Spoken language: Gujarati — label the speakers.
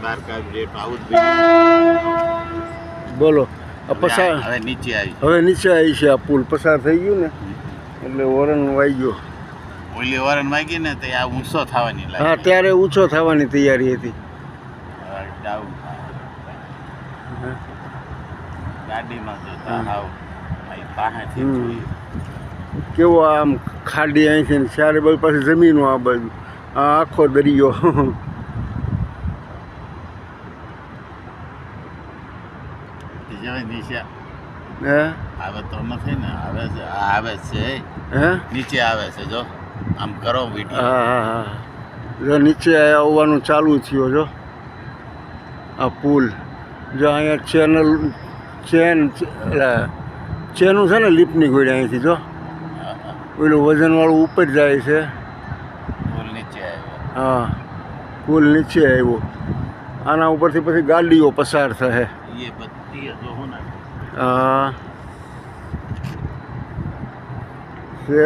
Speaker 1: દ્વારકા રેટ આવું જ
Speaker 2: બોલો આ પસાર
Speaker 1: હવે નીચે આવી
Speaker 2: હવે નીચે આવી છે. આ પુલ પસાર થઈ ગયું ને એટલે વરણ વાઈ ગયો.
Speaker 1: ઓલી વરણ વાગી ને તો આ ઊંચો થવાની લાગે.
Speaker 2: હા ત્યારે ઊંચો થવાની તૈયારી હતી.
Speaker 1: ડાઉન ગાડીમાં જતા હાવ પાસેથી જોઈએ.
Speaker 2: કેવો આમ ખાડી અહીંથી ને ચારે બાજુ પાછી જમીનો આ બાજુ આ આખો દરિયો.
Speaker 1: નીચે
Speaker 2: હે
Speaker 1: આવે તો નથી ને આવે છે
Speaker 2: હે
Speaker 1: નીચે આવે છે જો આમ કરો વિડીયો.
Speaker 2: હા હા હા જો નીચે આવવાનું ચાલુ થયો જો આ પુલ. જો અહીંયા ચેનું છે ને લીપની ગોળી અહીંથી જો પેલું વજનવાળું ઉપર જાય છે.
Speaker 1: પુલ નીચે આવ્યો.
Speaker 2: હા પુલ નીચે આવ્યો. આના ઉપરથી પછી ગાડીઓ પસાર થશે.
Speaker 1: એ બધી જો હું ને
Speaker 2: હા છે